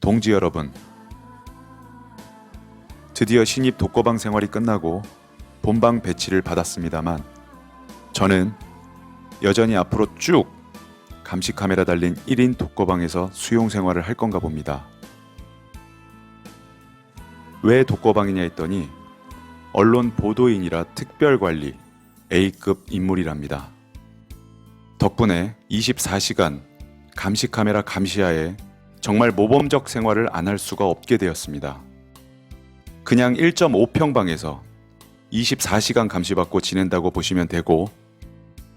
동지 여러분, 드디어 신입 독거방 생활이 끝나고 본방 배치를 받았습니다만 저는 여전히 앞으로 쭉 감시 카메라 달린 1인 독거방에서 수용 생활을 할 건가 봅니다. 왜 독거방이냐 했더니 언론 보도인이라 특별관리 A급 인물이랍니다. 덕분에 24시간 감시 카메라 감시하에 정말 모범적 생활을 안 할 수가 없게 되었습니다. 그냥 1.5평방에서 24시간 감시받고 지낸다고 보시면 되고,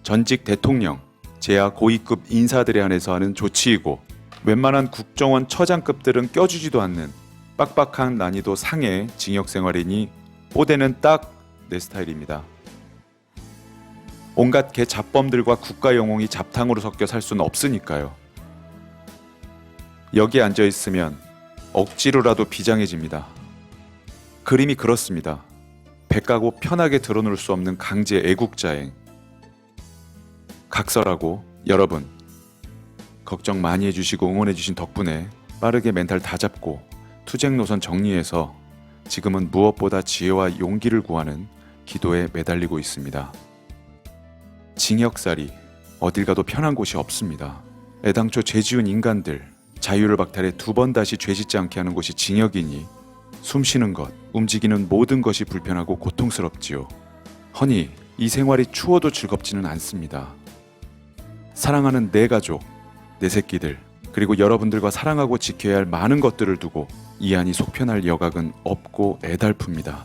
전직 대통령, 제야 고위급 인사들에 한해서 하는 조치이고, 웬만한 국정원 처장급들은 껴주지도 않는 빡빡한 난이도 상해 징역 생활이니 뽀대는 딱 내 스타일입니다. 온갖 개잡범들과 국가 영웅이 잡탕으로 섞여 살 수는 없으니까요. 여기 앉아있으면 억지로라도 비장해집니다. 그림이 그렇습니다. 배 까고 편하게 드러놓을 수 없는 강제 애국자행. 각설하고 여러분, 걱정 많이 해주시고 응원해주신 덕분에 빠르게 멘탈 다 잡고 투쟁 노선 정리해서 지금은 무엇보다 지혜와 용기를 구하는 기도에 매달리고 있습니다. 징역살이 어딜 가도 편한 곳이 없습니다. 애당초 죄 지은 인간들 자유를 박탈해 두 번 다시 죄 짓지 않게 하는 곳이 징역이니 숨쉬는 것, 움직이는 모든 것이 불편하고 고통스럽지요. 허니 이 생활이 추워도 즐겁지는 않습니다. 사랑하는 내 가족, 내 새끼들, 그리고 여러분들과 사랑하고 지켜야 할 많은 것들을 두고 이 안이 속편할 여각은 없고 애달픕니다.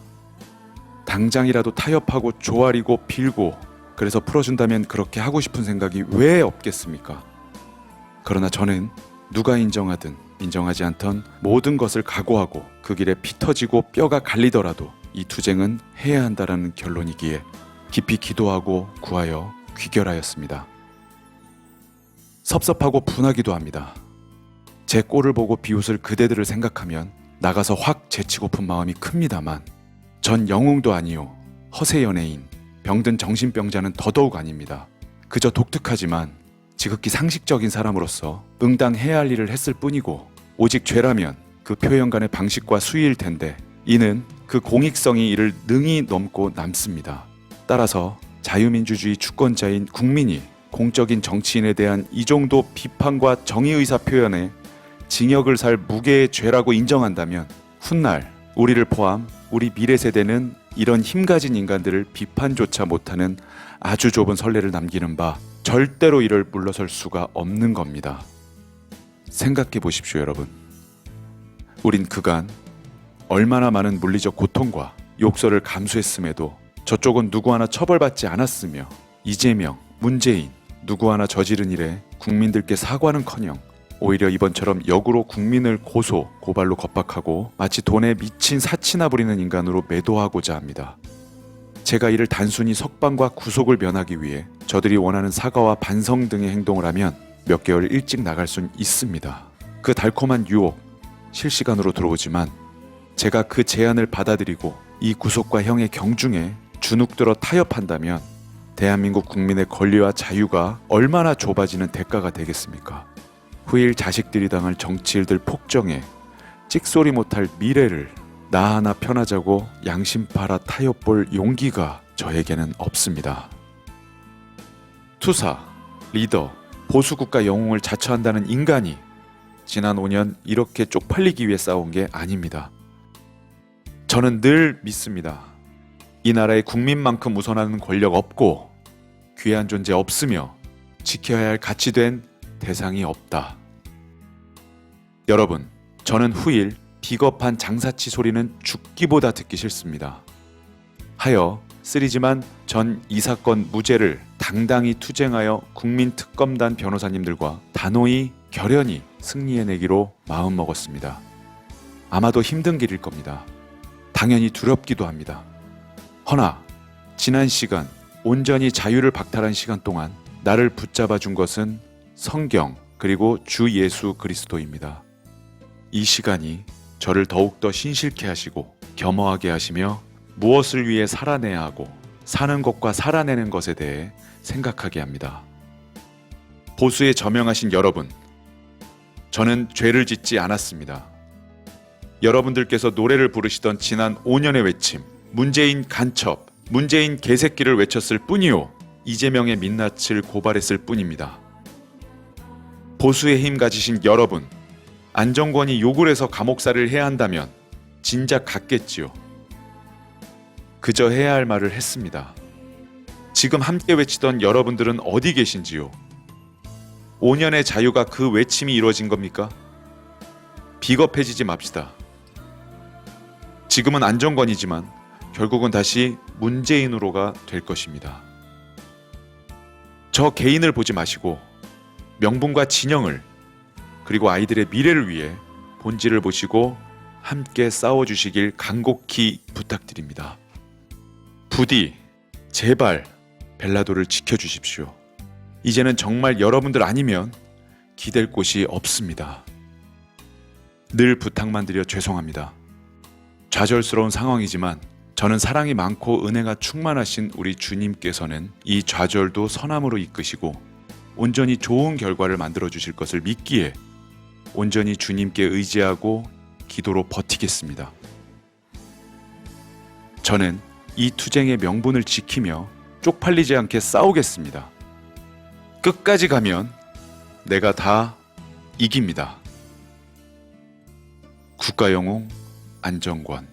당장이라도 타협하고 조아리고 빌고 그래서 풀어준다면 그렇게 하고 싶은 생각이 왜 없겠습니까? 그러나 저는 누가 인정하든 인정하지 않던 모든 것을 각오하고 그 길에 피 터지고 뼈가 갈리더라도 이 투쟁은 해야 한다라는 결론이기에 깊이 기도하고 구하여 귀결하였습니다. 섭섭하고 분하기도 합니다. 제 꼴을 보고 비웃을 그대들을 생각하면 나가서 확 제치고픈 마음이 큽니다만 전 영웅도 아니요 허세 연예인, 병든 정신병자는 더더욱 아닙니다. 그저 독특하지만 지극히 상식적인 사람으로서 응당해야 할 일을 했을 뿐이고 오직 죄라면 그 표현간의 방식과 수위일 텐데 이는 그 공익성이 이를 능히 넘고 남습니다. 따라서 자유민주주의 주권자인 국민이 공적인 정치인에 대한 이 정도 비판과 정의의사 표현에 징역을 살 무게의 죄라고 인정한다면 훗날 우리를 포함 우리 미래 세대는 이런 힘가진 인간들을 비판조차 못하는 아주 좁은 선례를 남기는 바 절대로 이를 물러설 수가 없는 겁니다. 생각해 보십시오, 여러분. 우린 그간 얼마나 많은 물리적 고통과 욕설을 감수했음에도 저쪽은 누구 하나 처벌받지 않았으며 이재명, 문재인 누구 하나 저지른 일에 국민들께 사과는커녕 오히려 이번처럼 역으로 국민을 고소, 고발로 겁박하고 마치 돈에 미친 사치나 부리는 인간으로 매도하고자 합니다. 제가 이를 단순히 석방과 구속을 면하기 위해 저들이 원하는 사과와 반성 등의 행동을 하면 몇 개월 일찍 나갈 순 있습니다. 그 달콤한 유혹, 실시간으로 들어오지만 제가 그 제안을 받아들이고 이 구속과 형의 경중에 주눅들어 타협한다면 대한민국 국민의 권리와 자유가 얼마나 좁아지는 대가가 되겠습니까? 후일 자식들이 당할 정치일들 폭정에 찍소리 못할 미래를 나 하나 편하자고 양심 팔아 타협볼 용기가 저에게는 없습니다. 투사, 리더, 보수국가 영웅을 자처한다는 인간이 지난 5년 이렇게 쪽팔리기 위해 싸운 게 아닙니다. 저는 늘 믿습니다. 이 나라의 국민만큼 우선하는 권력 없고 귀한 존재 없으며 지켜야 할 가치된 대상이 없다. 여러분, 저는 후일 비겁한 장사치 소리는 죽기보다 듣기 싫습니다. 하여 쓰리지만 전 이 사건 무죄를 당당히 투쟁하여 국민특검단 변호사님들과 단호히 결연히 승리해내기로 마음먹었습니다. 아마도 힘든 길일 겁니다. 당연히 두렵기도 합니다. 허나 지난 시간 온전히 자유를 박탈한 시간 동안 나를 붙잡아 준 것은 성경 그리고 주 예수 그리스도입니다. 이 시간이 저를 더욱더 신실케 하시고 겸허하게 하시며 무엇을 위해 살아내야 하고 사는 것과 살아내는 것에 대해 생각하게 합니다. 보수에 저명하신 여러분, 저는 죄를 짓지 않았습니다. 여러분들께서 노래를 부르시던 지난 5년의 외침, 문재인 간첩, 문재인 개새끼를 외쳤을 뿐이요, 이재명의 민낯을 고발했을 뿐입니다. 보수의 힘 가지신 여러분, 안정권이 욕을 해서 감옥살이를 해야 한다면 진작 갔겠지요. 그저 해야 할 말을 했습니다. 지금 함께 외치던 여러분들은 어디 계신지요? 5년의 자유가 그 외침이 이루어진 겁니까? 비겁해지지 맙시다. 지금은 안정권이지만 결국은 다시 문재인으로가 될 것입니다. 저 개인을 보지 마시고 명분과 진영을, 그리고 아이들의 미래를 위해 본질을 보시고 함께 싸워주시길 간곡히 부탁드립니다. 부디 제발 벨라도를 지켜주십시오. 이제는 정말 여러분들 아니면 기댈 곳이 없습니다. 늘 부탁만 드려 죄송합니다. 좌절스러운 상황이지만 저는 사랑이 많고 은혜가 충만하신 우리 주님께서는 이 좌절도 선함으로 이끄시고 온전히 좋은 결과를 만들어 주실 것을 믿기에 온전히 주님께 의지하고 기도로 버티겠습니다. 저는 이 투쟁의 명분을 지키며 쪽팔리지 않게 싸우겠습니다. 끝까지 가면 내가 다 이깁니다. 국가영웅 안정권.